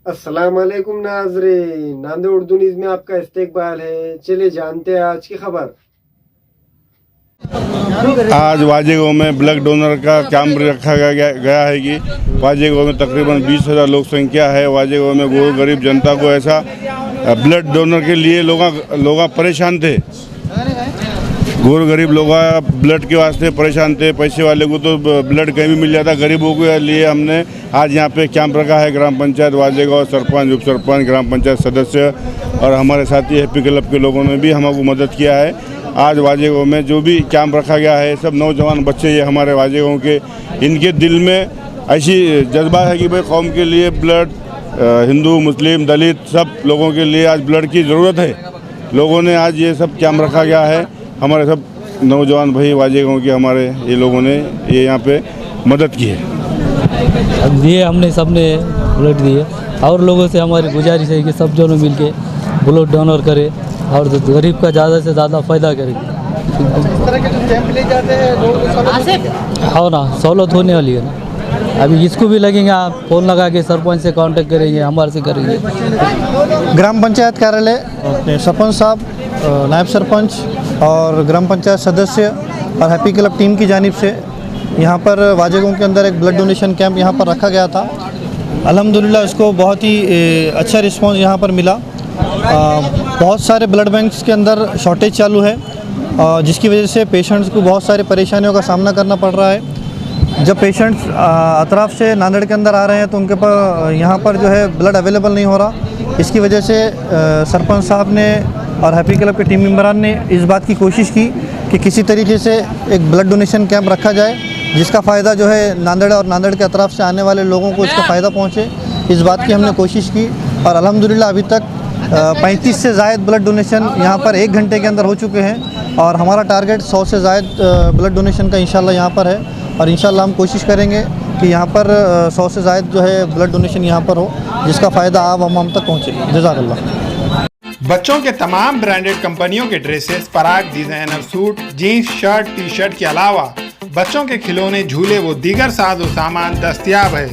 अस्सलाम वालेकुम नाज़रीन, नांदेड़ उर्दू न्यूज़ में आपका इस्तकबाल है। चलिए जानते हैं आज की खबर। आज वाजेगांव में ब्लड डोनर का कैंप रखा गया है कि वाजेगांव में तकरीबन 20,000 लोग संख्या है। वाजेगांव में वो गरीब जनता को ऐसा ब्लड डोनर के लिए लोग परेशान थे। गोर गरीब लोग ब्लड के वास्ते परेशान थे। पैसे वाले को तो ब्लड कहीं भी मिल जाता, गरीबों के लिए हमने आज यहाँ पे कैंप रखा है। ग्राम पंचायत वाजेगांव, सरपंच, उप सरपंच, ग्राम पंचायत सदस्य और हमारे साथी हैप्पी क्लब के लोगों ने भी हमको मदद किया है। आज वाजेगांव में जो भी कैंप रखा गया है, सब नौजवान बच्चे ये हमारे वाजेगांव के, इनके दिल में ऐसी जज्बा है कि भाई कौम के लिए ब्लड, हिंदू मुस्लिम दलित सब लोगों के लिए आज ब्लड की ज़रूरत है। लोगों ने आज ये सब कैंप रखा गया है। हमारे सब नौजवान भाई वाजेगांव के हमारे ये लोगों ने ये यहाँ पे मदद की है। दिए हमने सबने ब्लड दिए और लोगों से हमारी गुजारिश है कि सब दोनों मिलके ब्लड डोनर करें और गरीब का ज़्यादा से ज़्यादा फ़ायदा करेंगे। इस तरह के जो कैंप ले जाते हैं लोग हाँ ना, सहूलत होने वाली है ना। अभी इसको भी लगेंगे, आप फ़ोन लगा के सरपंच से कांटेक्ट करेंगे, हमारे से करेंगे। ग्राम पंचायत कार्यालय अपने सरपंच साहब, नायब सरपंच और ग्राम पंचायत सदस्य और हैप्पी क्लब टीम की जानिब से यहाँ पर वाजेगांव के अंदर एक ब्लड डोनेशन कैंप यहाँ पर रखा गया था। अल्हम्दुलिल्लाह इसको बहुत ही अच्छा रिस्पांस यहाँ पर मिला। बहुत सारे ब्लड बैंक्स के अंदर शॉर्टेज चालू है, जिसकी वजह से पेशेंट्स को बहुत सारी परेशानियों का सामना करना पड़ रहा है। जब पेशेंट्स अतराफ से नांदेड़ के अंदर आ रहे हैं तो उनके पास यहाँ पर जो है ब्लड अवेलेबल नहीं हो रहा। इसकी वजह से सरपंच साहब ने और हैप्पी क्लब के टीम मेंबरान ने इस बात की कोशिश की कि किसी तरीके से एक ब्लड डोनेशन कैंप रखा जाए, जिसका फ़ायदा जो है नांदेड़ और नांदेड़ के अतराफ से आने वाले लोगों को इसका फ़ायदा पहुँचे। इस बात की हमने कोशिश की और अल्हम्दुलिल्लाह अभी तक 35 से ज़ायद ब्लड डोनेशन यहाँ पर 1 घंटे के अंदर हो चुके हैं और हमारा टारगेट 100 से ज़ायद ब्लड डोनेशन का इंशाल्लाह यहाँ पर है। और इंशाल्लाह हम कोशिश करेंगे कि यहाँ पर 100 से ज़ायद जो है ब्लड डोनेशन यहाँ पर हो, जिसका फ़ायदा आप हम तक पहुँचे। जज़ाकल्लाह। बच्चों के तमाम ब्रांडेड कंपनियों के dresses, Parag designer suit, jeans, shirt, T shirt के अलावा बच्चों के खिलौने, झूले व दीगर साजो सामान दस्तयाब है।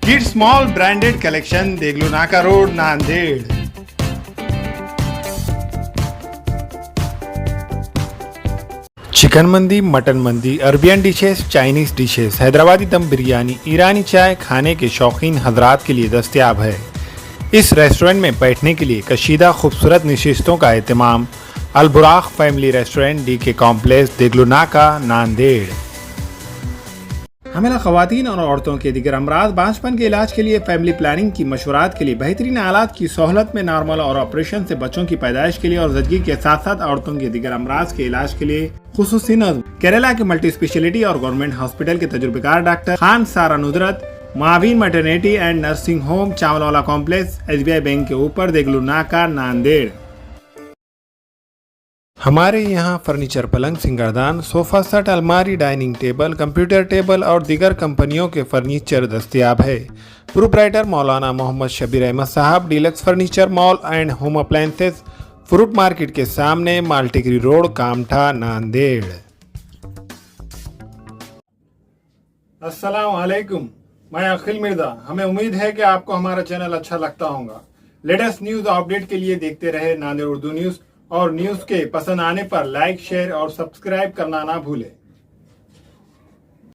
Kids mall branded collection, Deglur नाका रोड, नांदेड़। चिकन मंदी, मटन मंदी, Arabian dishes, Chinese dishes, Hyderabadi दम बिरयानी, ईरानी चाय खाने के शौकीन हजरात के लिए दस्तयाब है। इस रेस्टोरेंट में बैठने के लिए कशीदा खूबसूरत नशिस्तों का एहतमाम। अल बुराक family restaurant, DK complex, Deglur नाका, नांदेड़। हमें खवातीन और औरतों के दिगर अमराज, बांझपन के इलाज के लिए, फैमिली प्लानिंग की मशवरात के लिए, बेहतरीन आलात की सहूलत में, नॉर्मल और ऑपरेशन से बच्चों की पैदाइश के लिए और ज़चगी के साथ साथ औरतों के दिगर अमराज के इलाज के लिए खुसूसी नज़्म। केरला के मल्टी स्पेशलिटी और गवर्नमेंट हॉस्पिटल के तजुर्बेकार doctor Khan Sara Nudrat, Maveen maternity and nursing home, Chawalwala complex, SBI bank के ऊपर, देगलू नाका, नांदेड़। हमारे यहाँ फर्नीचर, पलंग, सिंगारदान, सोफा सेट, अलमारी, डाइनिंग टेबल, कंप्यूटर टेबल और दीगर कंपनियों के फर्नीचर दस्तयाब है। प्रोप्राइटर मौलाना मोहम्मद शबीर अहमद साहब, deluxe furniture mall and home appliances, fruit market के सामने, माल्टीगिरी रोड, कामठा, नांदेड़। अस्सलाम वालेकुम, मैं अखिल मिर्जा। हमें उम्मीद है कि आपको हमारा चैनल अच्छा लगता होगा। लेटेस्ट न्यूज अपडेट के लिए देखते रहे नांदेड़ उर्दू न्यूज और न्यूज के पसंद आने पर लाइक, शेयर और सब्सक्राइब करना ना भूलें।